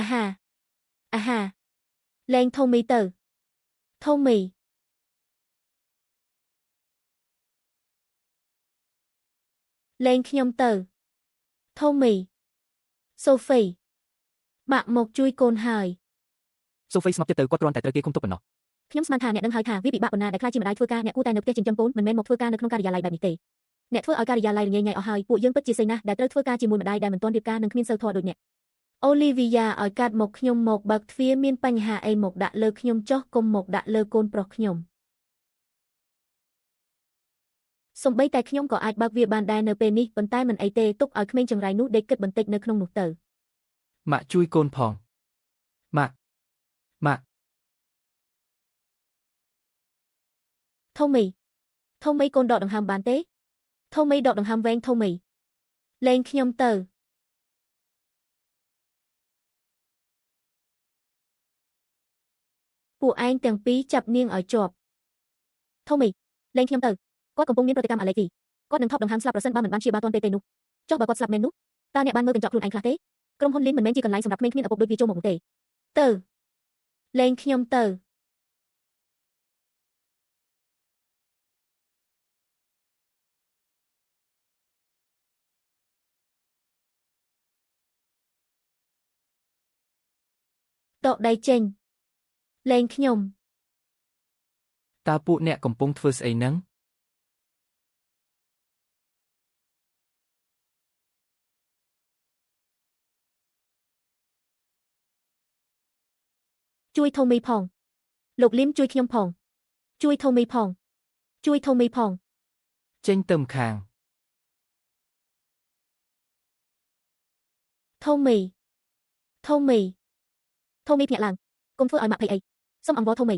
អាហាលែងធំមីទៅធំមីលែងខ្ញុំទៅធំមីសូហ្វីបាក់មកជួយកូនហើយ Sophie ស្ងប់ចិត្តទៅគាត់គ្រាន់តែត្រូវគេឃុំទុកប៉ុណ្ណោះ ខ្ញុំស្មានថាអ្នកដឹងហើយថាវាពិបាកប៉ុណ្ណាដែលខ្លាចជាម្ដាយធ្វើការអ្នកគួរតែនៅផ្ទះចិញ្ចឹមកូនមិនមែនមកធ្វើការនៅក្នុងការិយាល័យបែបនេះទេអ្នកធ្វើឲ្យការិយាល័យរញ៉េញ៉ៃអស់ហើយពួកយើងពិតជាសេះណាស់ដែលត្រូវធ្វើការជាមួយម្ដាយដែលមិនទាន់រៀបការនិងគ្មានសីលធម៌ដូចអ្នកអូលីវីយ៉ាឲ្យកាត់មកខ្ញុំមកបើកទ្វារមានបញ្ហាអីមកដាក់លើខ្ញុំចុះកុំមកដាក់លើកូនប្រុសខ្ញុំសំបីតែខ្ញុំក៏អាចបើកវាបានដែរនៅពេលនេះប៉ុន្តែមិនអីទេទុកឲ្យក្មេងចង្រៃនោះដេកគិតបន្តិចនៅក្នុងនោះទៅម៉ាក់ជួយកូនផងម៉ាក់ធំមីកូនដកដង្ហើមបានទេធំមីដកដង្ហើមវែងធំមីលែងខ្ញុំទៅពួកឯងទាំងពីរចាប់នាងឲ្យជាប់ធំមីលែងខ្ញុំទៅគាត់កំពុងមានប្រតិកម្មអាឡែហ្ស៊ីគាត់នឹងថប់ដង្ហើមស្លាប់ប្រសិនបើមិនបានព្យាបាលទាន់ពេលទេនោះចុះបើគាត់ស្លាប់មែននោះតើអ្នកបានមើលកញ្ចក់ខ្លួនឯងខ្លះទេក្រុមហ៊ុនលីនមិនមែនជាកន្លែងសម្រាប់ក្មេងគ្មានឪពុកដូចវាចូលមកនោះទេទៅលែងខ្ញុំទៅដកដៃចេញលែងខ្ញុំតើពួកអ្នកកំពុងធ្វើស្អីហ្នឹងជួយធំមីផងលោកលីមជួយខ្ញុំផងជួយធំមីផងជួយធំមីផងចេញទៅម្ខាងធំមីភ្ញាក់ឡើងកុំធ្វើឲ្យម៉ាក់ភ័យអីសូមអង្វរធំមី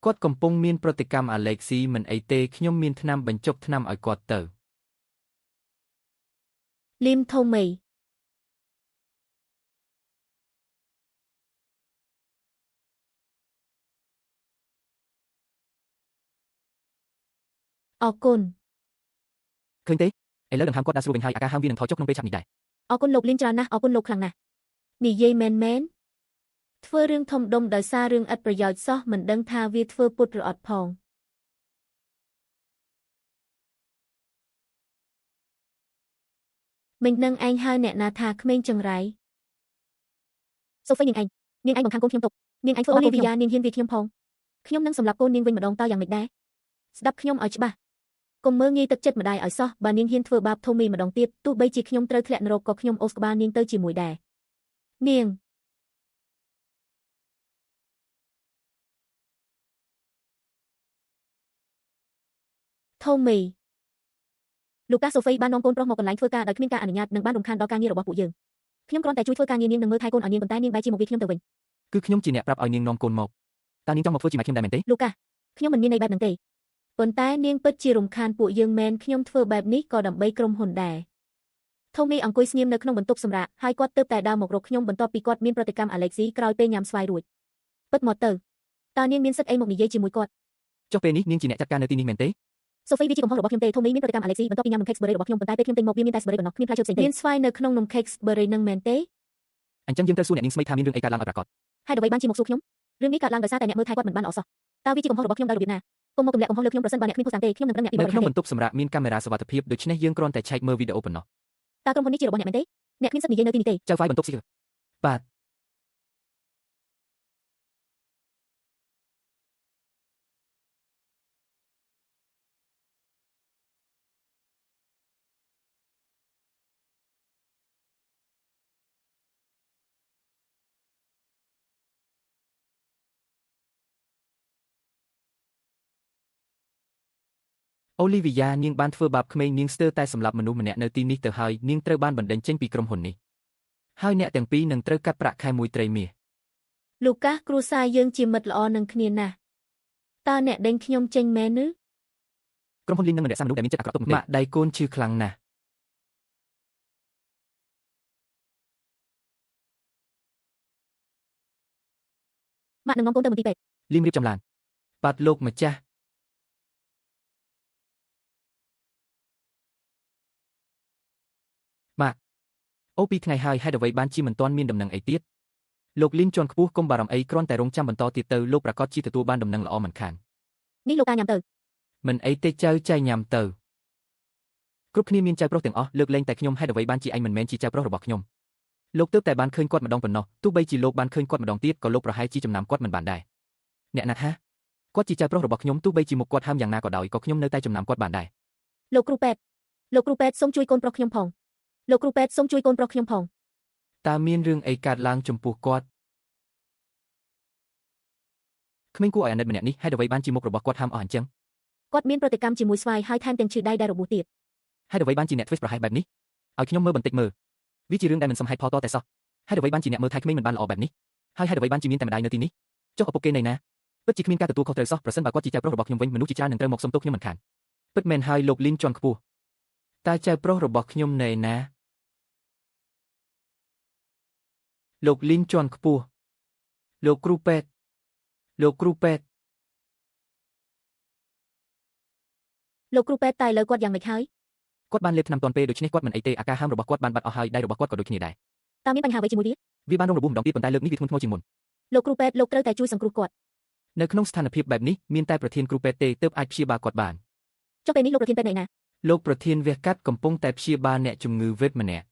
គាត់កំពុងមានប្រតិកម្មអាឡែហ្ស៊ីមិនអីទេខ្ញុំមានថ្នាំបញ្ចុកថ្នាំឲ្យគាត់ទៅលីមធំមីអរគុណឃើញទេឥឡូវដង្ហើមគាត់đãស្រួលវិញហើយអាការហើមវានឹងថយចុះក្នុងពេលឆាប់នេះដែរអរគុណលោកលីនច្រើនណាស់អរគុណលោកខ្លាំងណាស់និយាយមែនធ្វើរឿងធំដុំដោយសាររឿងឥតប្រយោជន៍សោះមិនដឹងថាវាធ្វើពុតឬអត់ផងមិញនឹងឯងហៅអ្នកណាថាក្មេងចង្រៃសូហ្វីនាងឯងបង្ខាំកូនខ្ញុំទុកនាងឯងធ្វើអូលីវីយ៉ានាងហ៊ានវាខ្ញុំផងខ្ញុំនឹងសម្លាប់កូននាងវិញម្ដងតើយ៉ាងម៉េចដែរស្ដាប់ខ្ញុំឲ្យច្បាស់កុំមើងងាយទឹកចិត្តម្ដាយឲ្យសោះបើនាងហ៊ានធ្វើបាបធំមីម្ដងទៀតទោះបីជាខ្ញុំត្រូវធ្លាក់នរកក៏ខ្ញុំអូសក្បាលនាងទៅជាមួយដែរនាងធំមីលោកតាសូហ្វីបាននាំកូនប្រុសមកកន្លែងធ្វើការដោយគ្មានការអនុញ្ញាតនិងបានរំខានដល់ការងាររបស់ពួកយើងខ្ញុំគ្រាន់តែជួយធ្វើការងារនាងនិងមើលថែកូនឲ្យនាងប៉ុន្តែនាងបែរជាមកវាខ្ញុំទៅវិញគឺខ្ញុំជាអ្នកប្រាប់ឲ្យនាងនាំកូនមកតើនាងចង់មកធ្វើជាម៉ែខ្ញុំដែរមែនទេលោកតាខ្ញុំមិនមានន័យបែបហ្នឹងទេប៉ុន្តែនាងពិតជារំខានពួកយើងមែនខ្ញុំធ្វើបែបនេះក៏ដើម្បីក្រុមហ៊ុនដែរធំមីអង្គុយស្ងៀមនៅក្នុងបន្ទប់សម្រាកហើយគាត់ទើបតែដើរមករកខ្ញុំបន្ទាប់ពីគាត់មានប្រតិកម្មអាឡែហ្ស៊ីក្រោយពេលញ៉ាំស្វាយរួចពិតមកទៅតើនាងមានសិទ្ធិអីមកនិយាយជាមួយគាត់ចុះពេលនេះនាងជាអ្នកចាត់ការនៅទីនេះមែនទេសូហ្វីវាជាកំហុសរបស់ខ្ញុំទេធំមីមានប្រតិកម្មអាឡែហ្ស៊ីបន្ទាប់ពីញ៉ាំនំ Cakesbury របស់ខ្ញុំប៉ុន្តែពេលខ្ញុំទិញមកវាមានតែ Sbury ប៉ុណ្ណោះគ្មានផ្លែឈើផ្សេងទេមានស្វាយនៅក្នុងនំ Cakesbury នឹងមែនទេអញ្ចឹងយើងត្រូវសួរអ្នកនាងស្មីថាមានរឿងអីកើតឡើងឲ្យប្រាកដហើយអ្វីបានជាមកសួរខ្ញុំរឿងនេះកើតឡើងដោយសារតែអ្នកមើលថែគាត់មិនបានល្អសោះតើវាជាកំហុសរបស់ខ្ញុំដោយរបៀបណាកុំមកទម្លាក់កំហុសលើខ្ញុំប្រសិនបើអ្នកគ្មានភស្តុតាងទេខ្ញុំនឹងប្រឹងអ្នកពីបរិយានៅក្នុងបន្ទប់សម្រាប់មានកាមេរ៉ាសុវត្ថិភាពដូច្នេះយើងគ្រាន់តែឆែកមើលវីដេអូប៉ុណ្ណោះតើក្រុមហ៊ុននេះជារបស់អ្នកមែនទេអ្នកគ្មានសិទ្ធិនិយាយនៅទីនេះទេចៅហ្វាយបន្ទប់ស៊ីបាទអូលីវីយ៉ានាងបានធ្វើបាបក្មេងនាងស្ទើរតែសម្លាប់មនុស្សម្នាក់នៅទីនេះទៅហើយនាងត្រូវបានបណ្តេញចេញពីក្រុមហ៊ុននេះហើយអ្នកទាំងពីរនឹងត្រូវកាត់ប្រាក់ខែមួយត្រីមាសលូកាសគ្រួសារយើងជាមិត្តល្អនឹងគ្នាណាស់តើអ្នកដេញខ្ញុំចេញមែនឬក្រុមហ៊ុនលីននឹងមិនរក្សាមនុស្សដែលមានចិត្តអាក្រក់ទុកនោះទេម៉ាក់ដៃកូនឈឺខ្លាំងណាស់ម៉ាក់នឹងនាំកូនទៅមន្ទីរពេទ្យលីមរៀបចំឡានបាទលោកម្ចាស់ម៉ាក់អូ2ថ្ងៃហើយហេតុអ្វីបានជាមិនទាន់មានដំណឹងអីទៀត លោកលីនជាន់ខ្ពស់កុំបារម្ភអីគ្រាន់តែរងចាំបន្តទៀតទៅលោកប្រកាសជាទទួលបានដំណឹងល្អមិនខាន នេះលោកតាញ៉ាំទៅ មិនអីទេចៅចៃញ៉ាំទៅគ្រប់គ្នាមានចៅប្រុសទាំងអស់លើកលែងតែខ្ញុំហេតុអ្វីបានជាឯងមិនមែនជាចៅប្រុសរបស់ខ្ញុំលោកទើបតែបានឃើញគាត់ម្ដងប៉ុណ្ណោះទោះបីជាលោកបានឃើញគាត់ម្ដងទៀតក៏លោកប្រហែលជាចំណាំគាត់មិនបានដែរអ្នកណាត់ហាគាត់ជាចៅប្រុសរបស់ខ្ញុំទោះបីជាមុខគាត់ហើមយ៉ាងណាក៏ដោយក៏ខ្ញុំនៅតែចំណាំគាត់បានដែរ លោកគ្រូពេទ្យលោកគ្រូពេទ្យសូមជួយកូនប្រុសខ្ញុំផងលោកគ្រូពេទ្យសូមជួយកូនប្រុសខ្ញុំផង តើមានរឿងអីកើតឡើងចំពោះគាត់ក្មេងគួរឲ្យអាណិតម្នាក់នេះហេតុអ្វីបានជាមុខរបស់គាត់ហាមអស់អញ្ចឹង គាត់មានប្រតិកម្មជាមួយស្វាយហើយថែមទាំងឈឺដៃដែលរបួសទៀត ហេតុអ្វីបានជាអ្នក twist ប្រហែសបែបនេះឲ្យខ្ញុំមើលបន្តិចមើលវាជារឿងដែលមិនសមហេតុផលតតែសោះហេតុអ្វីបានជាអ្នកមើលថែក្មេងមិនបានល្អបែបនេះហើយហេតុអ្វីបានជាមានតែម្ដាយនៅទីនេះចុះឪពុកគេនៅណាពិតជាគ្មានការទទួលខុសត្រូវសោះប្រសិនបើគាត់ជាចៅប្រុសរបស់ខ្ញុំវិញមនុស្សជាច្រើននឹងត្រូវមកសុំទោសខ្ញុំមិនខានពិតមែនហើយលោកលីនជាន់ខ្ពស់តើចៅប្រុសរបស់ខ្ញុំនៅណាលោកលីនជាន់ខ្ពស់លោកគ្រូពេទ្យលោកគ្រូពេទ្យ លោកគ្រូពេទ្យតែឥឡូវគាត់យ៉ាងម៉េចហើយ គាត់បានលេបថ្នាំទាន់ពេលដូច្នេះគាត់មិនអីទេអាការហាមរបស់គាត់បានបាត់អស់ហើយដៃរបស់គាត់ក៏ដូចគ្នាដែរ តើមានបញ្ហាអ្វីជាមួយវា វាបានរងរបួសម្ដងទៀតប៉ុន្តែលើកនេះវាធ្ងន់ធ្ងរជាងមុន លោកគ្រូពេទ្យលោកត្រូវតែជួយសង្គ្រោះគាត់ នៅក្នុងស្ថានភាពបែបនេះមានតែប្រធានគ្រូពេទ្យទេទើបអាចព្យាបាលគាត់បាន ចុះពេលនេះលោកប្រធានពេទ្យនៅណា លោកប្រធានវះកាត់កំពុងតែព្យាបាលអ្នកជំងឺវេទម្នាក់